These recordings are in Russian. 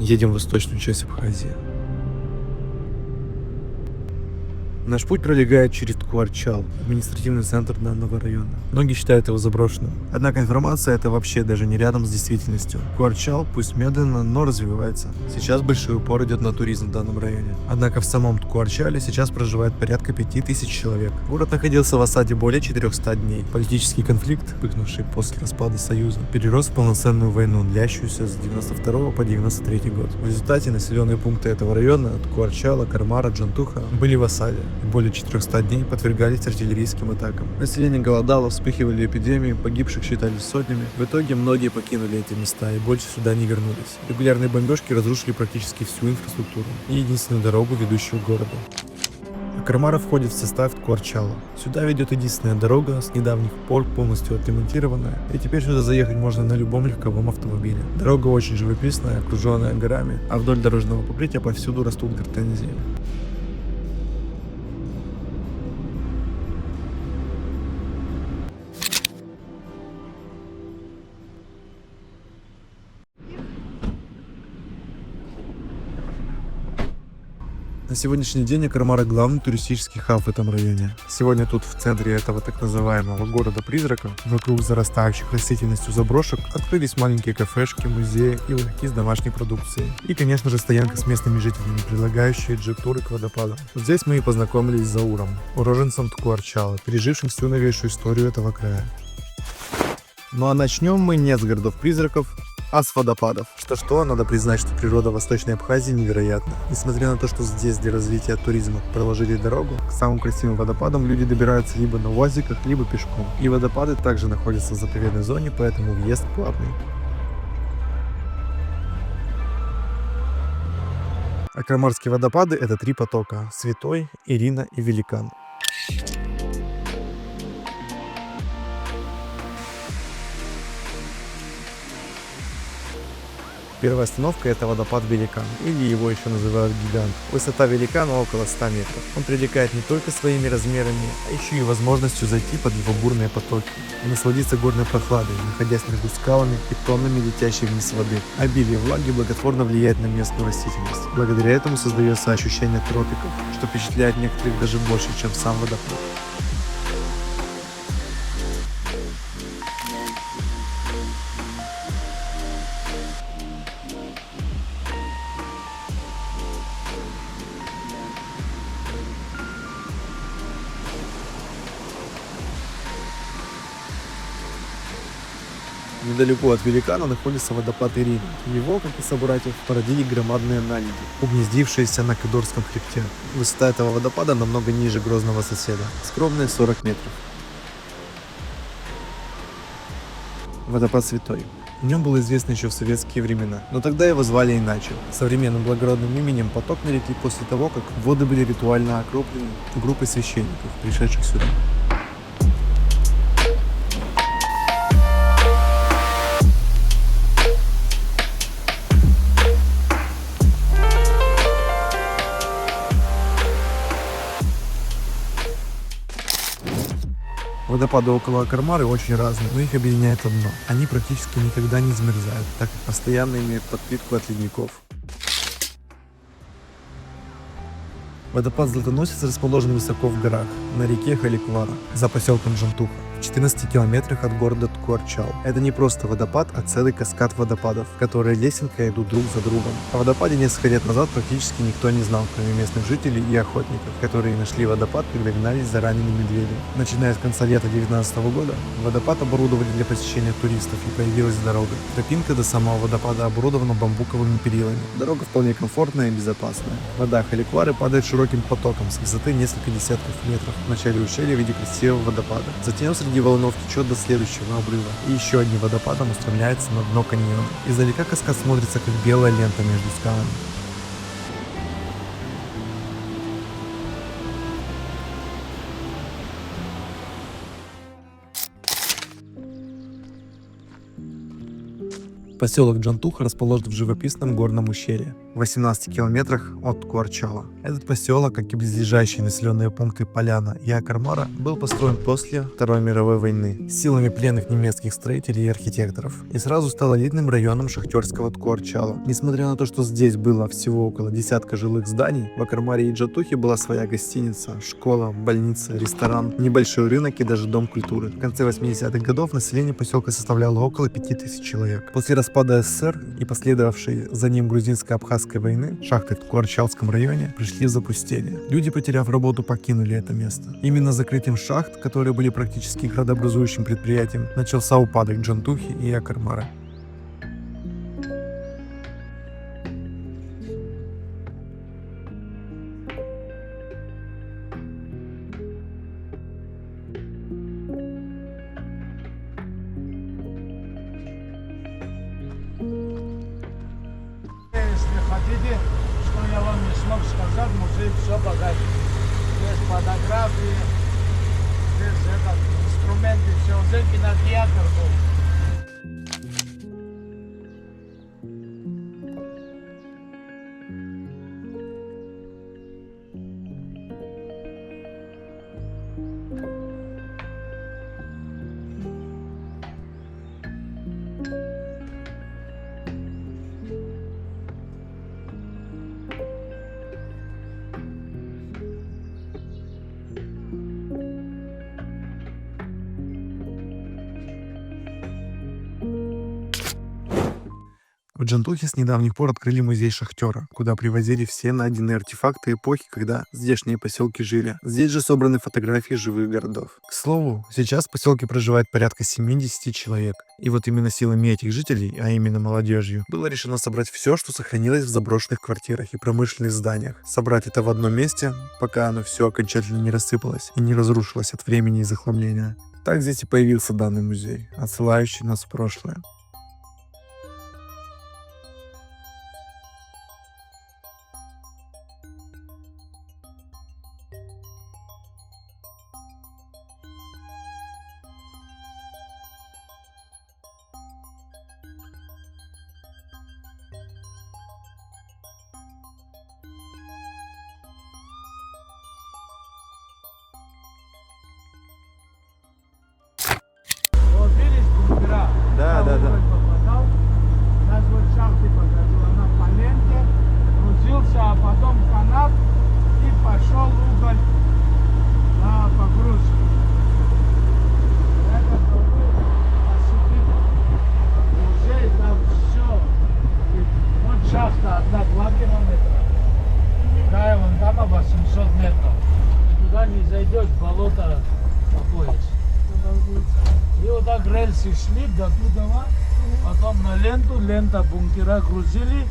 Едем в восточную часть Абхазии. Наш путь пролегает через Ткуарчал, административный центр данного района. Многие считают его заброшенным. Однако информация это вообще даже не рядом с действительностью. Ткуарчал, пусть медленно, но развивается. Сейчас большой упор идет на туризм в данном районе. Однако в самом Ткуарчале сейчас проживает порядка 5000 человек. Город находился в осаде более 400 дней. Политический конфликт, вспыхнувший после распада Союза, перерос в полноценную войну, длящуюся с 92 по 93 год. В результате населенные пункты этого района, Ткуарчала, Кармара, Джантуха, были в осаде. Более 400 дней подвергались артиллерийским атакам. Население голодало, вспыхивали эпидемии, погибших считались сотнями. В итоге многие покинули эти места и больше сюда не вернулись. Регулярные бомбежки разрушили практически всю инфраструктуру и единственную дорогу, ведущую к городу. Кармара входит в состав Ткуарчала. Сюда ведет единственная дорога, с недавних пор полностью отремонтированная, и теперь сюда заехать можно на любом легковом автомобиле. Дорога очень живописная, окруженная горами, а вдоль дорожного покрытия повсюду растут гортензии. На сегодняшний день Кармара главный туристический хаб в этом районе. Сегодня тут в центре этого так называемого города-призрака, вокруг зарастающих растительностью заброшек, открылись маленькие кафешки, музеи и ларьки с домашней продукцией. И, конечно же, стоянка с местными жителями, предлагающие джип-туры к водопадам. Здесь мы и познакомились с Зауром, уроженцем Ткуарчала, пережившим всю новейшую историю этого края. Ну а начнем мы не с городов-призраков, а с водопадов. Что-что, надо признать, что природа Восточной Абхазии невероятна. Несмотря на то, что здесь для развития туризма проложили дорогу, к самым красивым водопадам люди добираются либо на УАЗиках, либо пешком. И водопады также находятся в заповедной зоне, поэтому въезд платный. А Кармарские водопады — это 3 потока: Святой, Ирина и Великан. Первая остановка — это водопад Великан, или его еще называют Гигант. Высота Великана около 100 метров. Он привлекает не только своими размерами, а еще и возможностью зайти под его бурные потоки и насладиться горной прохладой, находясь между скалами и тоннами летящей вниз воды. Обилие влаги благотворно влияет на местную растительность. Благодаря этому создается ощущение тропиков, что впечатляет некоторых даже больше, чем сам водопад. Недалеко от Великана находится водопад Ирина. Его, как и собратьев, породили громадные наледи, угнездившиеся на Кадорском хребте. Высота этого водопада намного ниже грозного соседа, скромные 40 метров. Водопад Святой. В нем было известно еще в советские времена, но тогда его звали иначе. Современным благородным именем поток нарекли после того, как воды были ритуально окроплены группой священников, пришедших сюда. Водопады около Кармары очень разные, но их объединяет одно: они практически никогда не замерзают, так как постоянно имеют подпитку от ледников. Водопад Златоносец расположен высоко в горах, на реке Халиквара, за поселком Джантуха, в 14 километрах от города Ткуарчал. Это не просто водопад, а целый каскад водопадов, которые лесенкой идут друг за другом. О водопаде несколько лет назад практически никто не знал, кроме местных жителей и охотников, которые нашли водопад, когда гнались за раненым медведем. Начиная с конца лета 2019 года, водопад оборудовали для посещения туристов, и появилась дорога. Тропинка до самого водопада оборудована бамбуковыми перилами. Дорога вполне комфортная и безопасная. Вода Халиквары падает широким потоком с высоты несколько десятков метров. В начале ущелья в виде красивого водопада. Затем среди валунов течет до следующего обрыва. И еще одним водопадом устремляется на дно каньона. Издалека каскад смотрится как белая лента между скалами. Поселок Джантуха расположен в живописном горном ущелье. в 18 километрах от Куарчала. Этот поселок, как и близлежащие населенные пункты Поляна и Акармара, был построен после Второй мировой войны силами пленных немецких строителей и архитекторов и сразу стал элитным районом шахтерского Куарчала. Несмотря на то, что здесь было всего около десятка жилых зданий, в Акармаре и Джантухе была своя гостиница, школа, больница, ресторан, небольшой рынок и даже дом культуры. В конце 80-х годов население поселка составляло около 5000 человек. После распада СССР и последовавшей за ним грузинско-абхазской войны шахты в Куарчалском районе пришли в запустение. Люди, потеряв работу, покинули это место. Именно закрытием шахт, которые были практически градообразующим предприятием, начался упадок Джантухи и Акармара. Если хотите, что я вам не смог сказать, музей все покажет. Здесь фотографии, здесь инструменты, все. Здесь кинотеатр был. В Джантухе с недавних пор открыли музей шахтера, куда привозили все найденные артефакты эпохи, когда здешние поселки жили. Здесь же собраны фотографии живых городов. К слову, сейчас в поселке проживает порядка 70 человек. И вот именно силами этих жителей, а именно молодежью, было решено собрать все, что сохранилось в заброшенных квартирах и промышленных зданиях. Собрать это в одном месте, пока оно все окончательно не рассыпалось и не разрушилось от времени и захламления. Так здесь и появился данный музей, отсылающий нас в прошлое. Вот видишь, бункера? Да. Попадал. Сейчас вот шахты покажу. Она по ленте грузился, а потом канат и пошел уголь на погрузку. Это тоже посетить музей, там все. Вот шахта 1-2 километра. Другая вон там 800 метров. Туда не зайдешь, болото по пояс. И вот так рельсы шли до туда, потом на ленту, лента бункера грузили,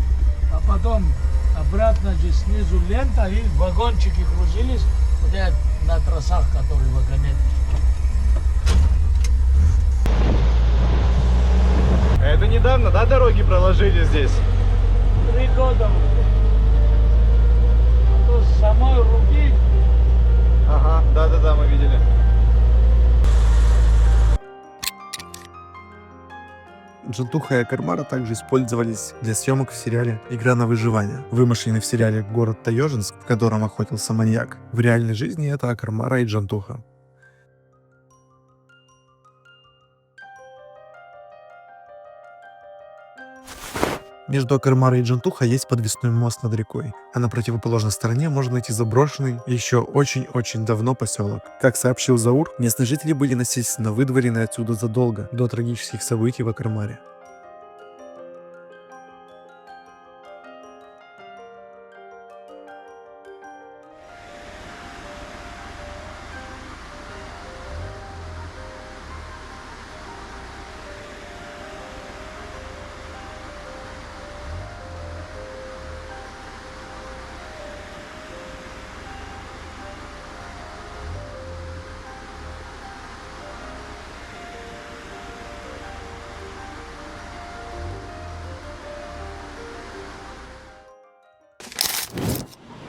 а потом обратно же снизу лента и вагончики грузились вот это на трассах, которые вагонетки. Это недавно, да, дороги проложили здесь? 3 года уже. А то с самой руки. Ага, да, мы видели. Джантуха и Акармара также использовались для съемок в сериале «Игра на выживание», вымышленный в сериале «Город Таежинск», в котором охотился маньяк. В реальной жизни это Акармара и Джантуха. Между Акармарой и Джантуха есть подвесной мост над рекой, а на противоположной стороне можно найти заброшенный еще очень-очень давно поселок. Как сообщил Заур, местные жители были насильственно выдворены отсюда задолго до трагических событий в Акармаре.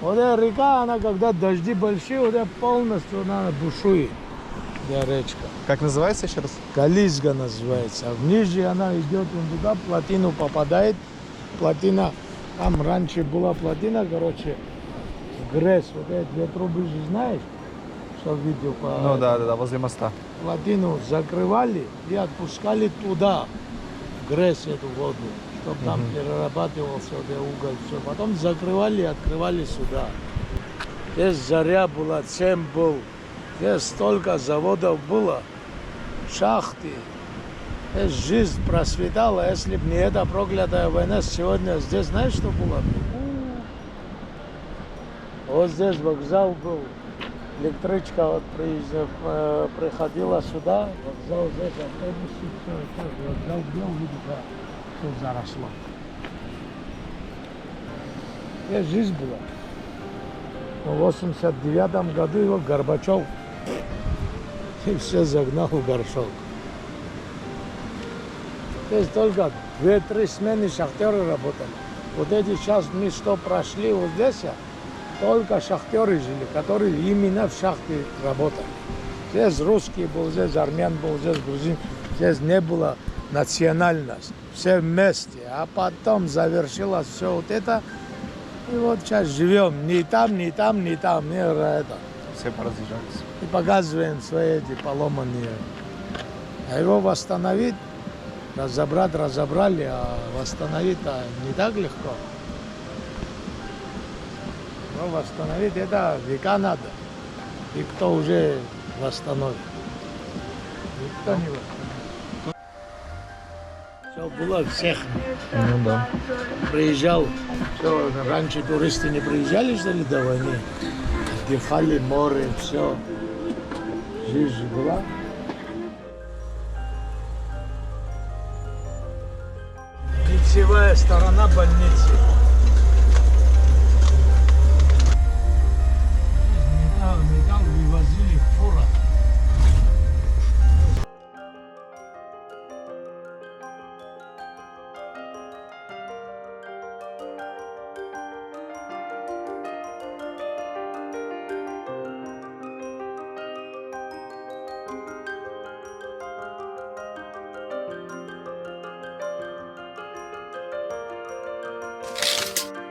Вот эта река, она когда дожди большие, вот это полностью она бушует, эта речка. Как называется еще раз? Кализга называется. А вниже она идет вон туда, в плотину попадает. Плотина Там раньше была плотина, короче, ГРЭС, вот эти две трубы же знаешь, что видел по... Ну да, возле моста. Плотину закрывали и отпускали туда, в ГРЭС эту воду, чтобы там перерабатывался вот этот уголь, все. Потом закрывали и открывали сюда. Здесь заря была, цем был, здесь столько заводов было, шахты. Здесь жизнь процветала, если бы не эта проклятая война сегодня, здесь знаешь, что было? Вот здесь вокзал был, электричка вот приходила сюда, вокзал здесь, автобусы, все, вокзал был, видите, все заросло. Здесь жизнь была. В 89 году его Горбачев и все загнал в горшок. Здесь только 2-3 смены шахтеры работали. Вот эти сейчас мы что прошли вот здесь, только шахтеры жили, которые именно в шахте работали. Здесь русский был, здесь армян был, здесь грузин. Здесь не было национальности. Все вместе. А потом завершилось все вот это. И вот сейчас живем ни там, ни там, ни там. Не это. Все поразъезжались. И показываем свои эти поломанные. А его восстановить, разобрали, а восстановить-то не так легко. Но восстановить это века надо. И кто уже восстановит? Никто не восстановит. Все было всех. Ну да. Приезжал. Все, раньше туристы не приезжали, что ли, до войны? Отдыхали, море, все. Жизнь была. Лицевая сторона больницы. Металл вывозили в фурах.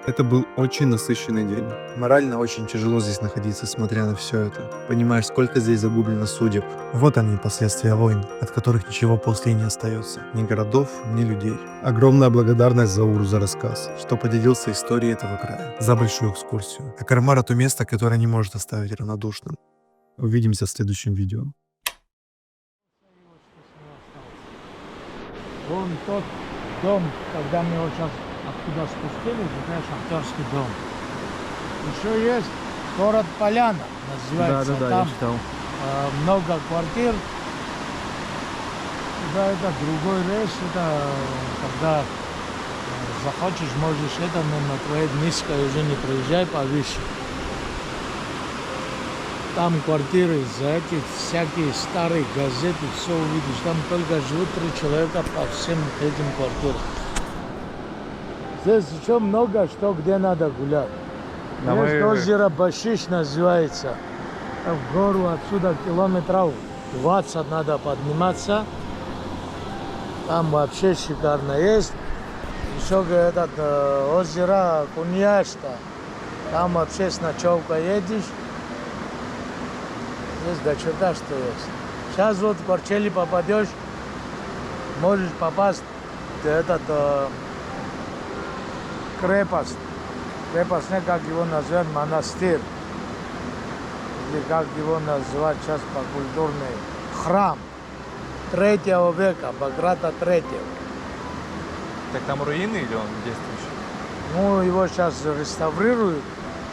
Это был очень насыщенный день. Морально очень тяжело здесь находиться, смотря на все это. Понимаешь, сколько здесь загублено судеб. Вот они, последствия войн, от которых ничего после не остается. Ни городов, ни людей. Огромная благодарность Зауру за рассказ, что поделился историей этого края. За большую экскурсию. А Кармар — это место, которое не может оставить равнодушным. Увидимся в следующем видео. Вон тот дом, когда мы вот сейчас оттуда спустились, это шахтерский дом. Еще есть город Поляна, называется. Там я читал. много квартир. Да, это другой рейс, это когда захочешь, можешь это, но на твоей низкой уже не проезжай повыше. Там квартиры, за эти всякие старые газеты, все увидишь. Там только живут 3 человека по всем этим квартирам. Здесь еще много что, где надо гулять. Здесь озеро Башиш называется. В гору отсюда километров 20 надо подниматься. Там вообще шикарно есть. Еще этот озеро Куньяшта. Там вообще с ночевкой едешь. Здесь до черта что есть. Сейчас вот в Корчели попадешь, можешь попасть в этот крепость. Крепость, не как его называют, монастырь. Или как его называть сейчас по культурной. Храм 3 века, Баграта 3. Так там руины или он действующий? Ну, его сейчас реставрируют,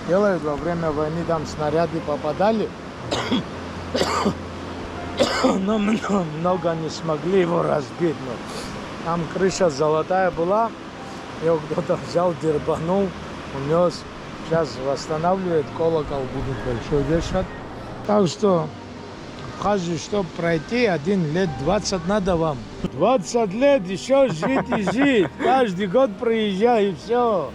делают, во время войны там снаряды попадали. Но много не смогли его разбить. Но там крыша золотая была, его кто-то взял, дербанул, унес. Сейчас восстанавливает, колокол будет большой вешать. Так что, каждый, чтобы пройти 1 лет 20 надо вам. 20 лет еще жить и жить. Каждый год приезжай и все.